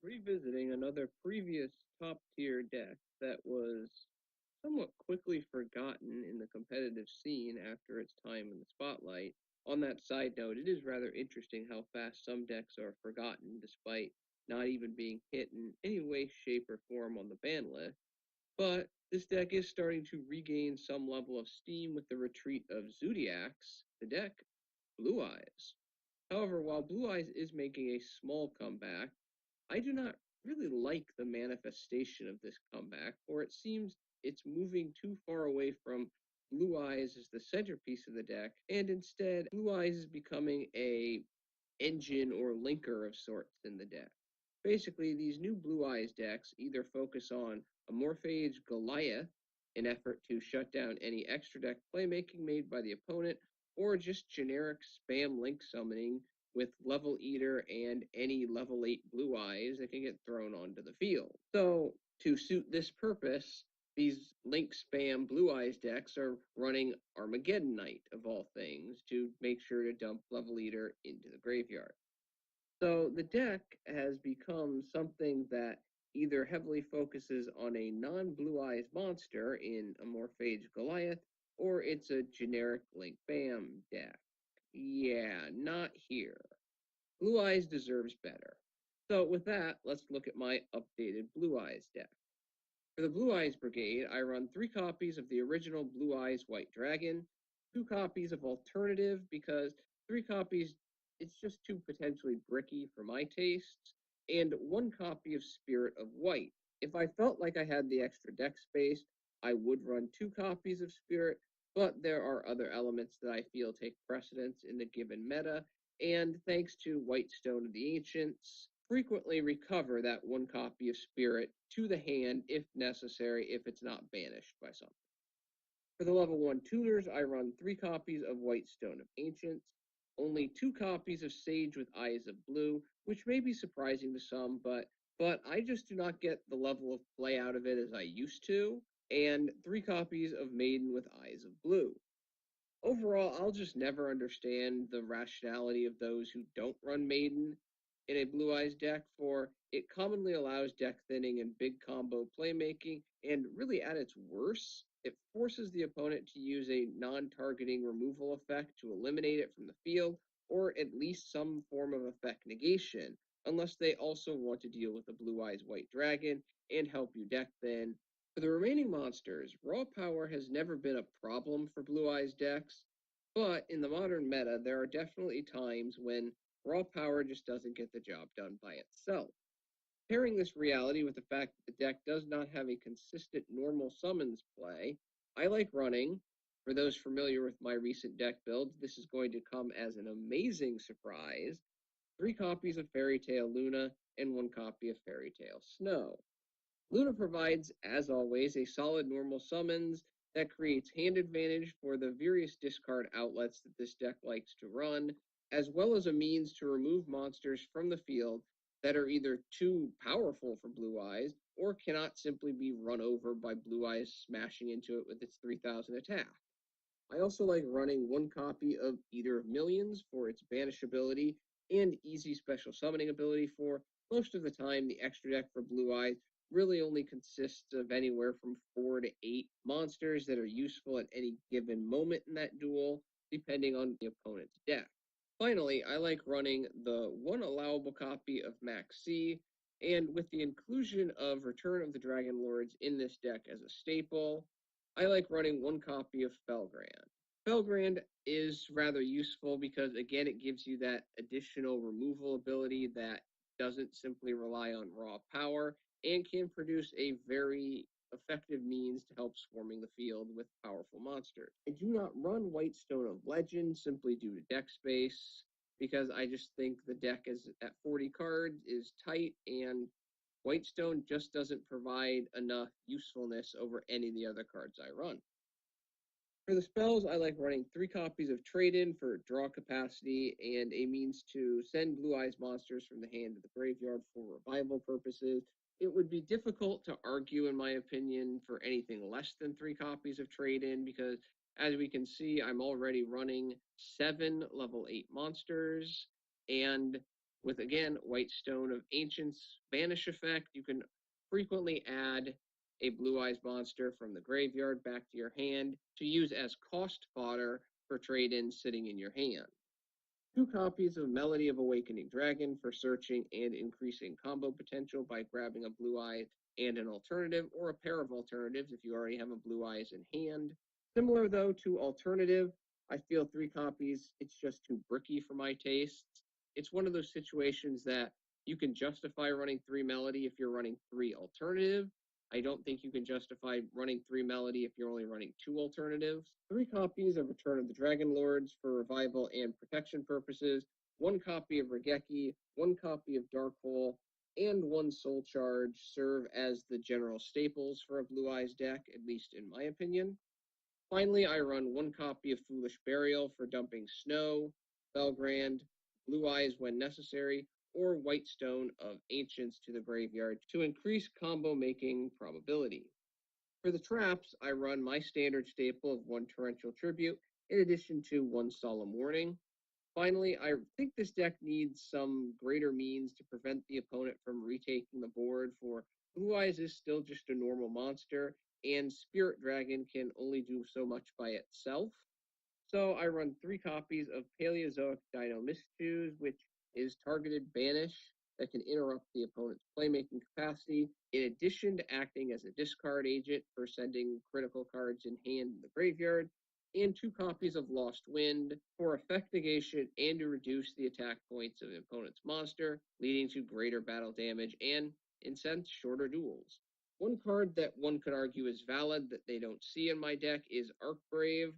revisiting another previous top tier deck that was somewhat quickly forgotten in the competitive scene after its time in the spotlight. On that side note, it is rather interesting how fast some decks are forgotten despite not even being hit in any way, shape, or form on the ban list. But this deck is starting to regain some level of steam with the retreat of Zodiacs, the deck Blue Eyes. However, while Blue Eyes is making a small comeback, I do not really like the manifestation of this comeback, for it seems it's moving too far away from Blue Eyes as the centerpiece of the deck, and instead Blue Eyes is becoming a engine or linker of sorts in the deck. Basically, these new Blue Eyes decks either focus on Amorphage Goliath, an effort to shut down any extra deck playmaking made by the opponent, or just generic spam link summoning with Level Eater and any level 8 Blue Eyes that can get thrown onto the field. So, to suit this purpose, these link spam Blue Eyes decks are running Armageddon Knight, of all things, to make sure to dump Level Eater into the graveyard. So the deck has become something that either heavily focuses on a non-Blue Eyes monster in Amorphage Goliath, or it's a generic Link Bam deck. Yeah, not here. Blue Eyes deserves better. So with that, let's look at my updated Blue Eyes deck. For the Blue Eyes Brigade, I run 3 copies of the original Blue Eyes White Dragon, 2 copies of Alternative because 3 copies, it's just too potentially bricky for my tastes, and 1 copy of Spirit of White. If I felt like I had the extra deck space, I would run 2 copies of Spirit, but there are other elements that I feel take precedence in the given meta, and thanks to Whitestone of the Ancients, frequently recover that 1 copy of Spirit to the hand if necessary, if it's not banished by something. For the level 1 tuners, I run 3 copies of Whitestone of Ancients, only 2 copies of Sage with Eyes of Blue, which may be surprising to some, but I just do not get the level of play out of it as I used to, and 3 copies of Maiden with Eyes of Blue. Overall, I'll just never understand the rationality of those who don't run Maiden in a Blue Eyes deck, for it commonly allows deck thinning and big combo playmaking, and really at its worst, it forces the opponent to use a non-targeting removal effect to eliminate it from the field, or at least some form of effect negation, unless they also want to deal with the Blue Eyes White Dragon and help you deck thin. For the remaining monsters, raw power has never been a problem for Blue Eyes decks, but in the modern meta, there are definitely times when raw power just doesn't get the job done by itself. Pairing this reality with the fact that the deck does not have a consistent normal summons play, I like running. For those familiar with my recent deck builds, this is going to come as an amazing surprise. 3 copies of Fairy Tale Luna and 1 copy of Fairy Tale Snow. Luna provides, as always, a solid normal summons that creates hand advantage for the various discard outlets that this deck likes to run, as well as a means to remove monsters from the field that are either too powerful for Blue Eyes or cannot simply be run over by Blue Eyes smashing into it with its 3000 attack. I also like running 1 copy of Eater of Millions for its banish ability and easy special summoning ability, for most of the time the extra deck for Blue Eyes really only consists of anywhere from 4 to 8 monsters that are useful at any given moment in that duel, depending on the opponent's deck. Finally, I like running the 1 allowable copy of Maxx, and with the inclusion of Return of the Dragon Lords in this deck as a staple, I like running 1 copy of Felgrand. Felgrand is rather useful because, again, it gives you that additional removal ability that doesn't simply rely on raw power and can produce a very effective means to help swarming the field with powerful monsters. I do not run Whitestone of Legend simply due to deck space, because I just think the deck is at 40 cards is tight, and Whitestone just doesn't provide enough usefulness over any of the other cards I run. For the spells, I like running 3 copies of Trade-In for draw capacity and a means to send Blue Eyes monsters from the hand to the graveyard for revival purposes. It would be difficult to argue, in my opinion, for anything less than 3 copies of Trade-In because, as we can see, I'm already running 7 level 8 monsters, and With, again, White Stone of Ancients Banish effect, you can frequently add a Blue Eyes monster from the graveyard back to your hand to use as cost fodder for trade-ins sitting in your hand. 2 copies of Melody of Awakening Dragon for searching and increasing combo potential by grabbing a Blue Eye and an alternative, or a pair of alternatives if you already have a Blue Eyes in hand. Similar, though, to alternative, I feel 3 copies, it's just too bricky for my tastes. It's one of those situations that you can justify running 3 Melody if you're running 3 alternative. I don't think you can justify running 3 Melody if you're only running 2 alternatives. 3 copies of Return of the Dragon Lords for revival and protection purposes, 1 copy of Raigeki, 1 copy of Darkhole, and 1 Soul Charge serve as the general staples for a Blue Eyes deck, at least in my opinion. Finally, I run 1 copy of Foolish Burial for dumping Snow, Felgrand, Blue Eyes when necessary, or White Stone of Ancients to the graveyard to increase combo making probability. For the traps, I run my standard staple of 1 Torrential Tribute in addition to 1 Solemn Warning. Finally, I think this deck needs some greater means to prevent the opponent from retaking the board, for Blue Eyes is still just a normal monster, and Spirit Dragon can only do so much by itself. So I run 3 copies of Paleozoic Dinomischus, which is targeted banish that can interrupt the opponent's playmaking capacity, in addition to acting as a discard agent for sending critical cards in hand in the graveyard, and 2 copies of Lost Wind for effect negation and to reduce the attack points of the opponent's monster, leading to greater battle damage and, in sense, shorter duels. 1 card that one could argue is valid that they don't see in my deck is Archbrave.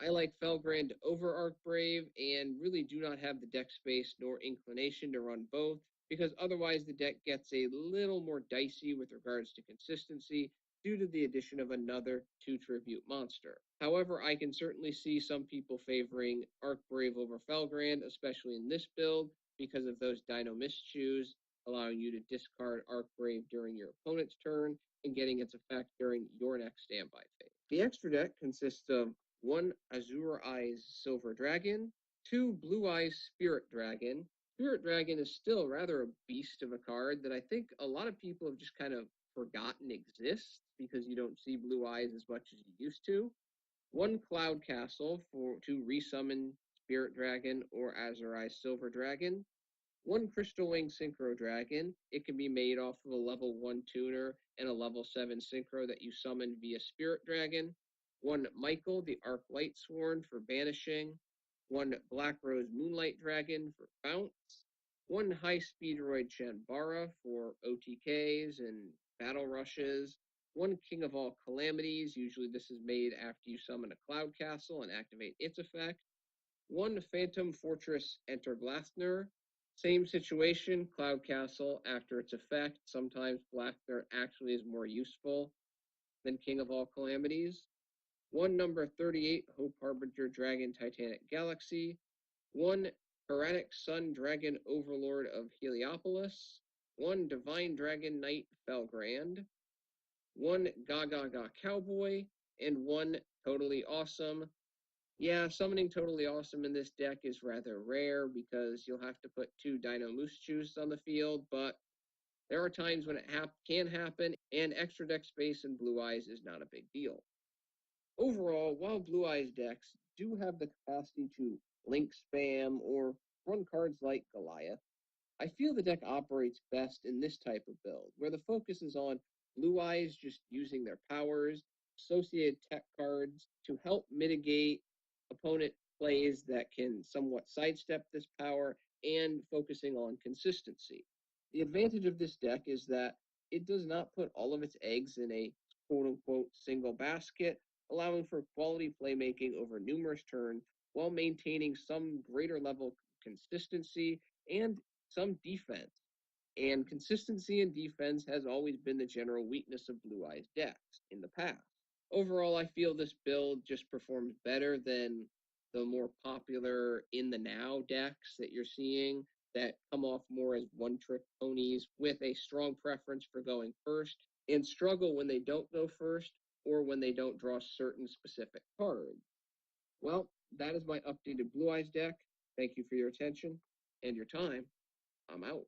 I like Felgrand over Archbrave and really do not have the deck space nor inclination to run both, because otherwise the deck gets a little more dicey with regards to consistency due to the addition of another 2 tribute monster. However, I can certainly see some people favoring Archbrave over Felgrand, especially in this build, because of those Dinomischus, allowing you to discard Archbrave during your opponent's turn and getting its effect during your next standby phase. The extra deck consists of 1 Azure-Eyes Silver Dragon, 2 Blue Eyes Spirit Dragon. Spirit Dragon is still rather a beast of a card that I think a lot of people have just kind of forgotten exists because you don't see Blue Eyes as much as you used to. 1 Cloudcastle to resummon Spirit Dragon or Azure-Eyes Silver Dragon. 1 Crystal Wing Synchro Dragon. It can be made off of a level 1 tuner and a level 7 Synchro that you summon via Spirit Dragon. 1 Michael, the Arch-Lightsworn for banishing. 1 Black Rose Moonlight Dragon for bounce. 1 Hi-Speedroid Chanbara for OTKs and battle rushes. 1 King of All Calamities. Usually this is made after you summon a Cloudcastle and activate its effect. 1 Phantom Fortress Enterblathnir. Same situation, Cloudcastle after its effect. Sometimes Blackthorn actually is more useful than King of All Calamities. 1 number 38, Hope Harbinger Dragon Titanic Galaxy. 1 Tyrannic Sun Dragon Overlord of Heliopolis. 1 Divine Dragon Knight Felgrand. 1 Gaga Cowboy. And 1 Totally Awesome. Yeah, summoning Totally Awesome in this deck is rather rare because you'll have to put 2 Dinomischus on the field, but there are times when it can happen, and extra deck space in Blue Eyes is not a big deal. Overall, while Blue Eyes decks do have the capacity to link spam or run cards like Goliath, I feel the deck operates best in this type of build, where the focus is on Blue Eyes just using their powers, associated tech cards to help mitigate opponent plays that can somewhat sidestep this power, and focusing on consistency. The advantage of this deck is that it does not put all of its eggs in a quote-unquote single basket, allowing for quality playmaking over numerous turns while maintaining some greater level of consistency and some defense. And consistency in defense has always been the general weakness of Blue Eyes decks in the past. Overall, I feel this build just performs better than the more popular in the now decks that you're seeing that come off more as one-trick ponies with a strong preference for going first and struggle when they don't go first or when they don't draw certain specific cards. Well, that is my updated Blue Eyes deck. Thank you for your attention and your time. I'm out.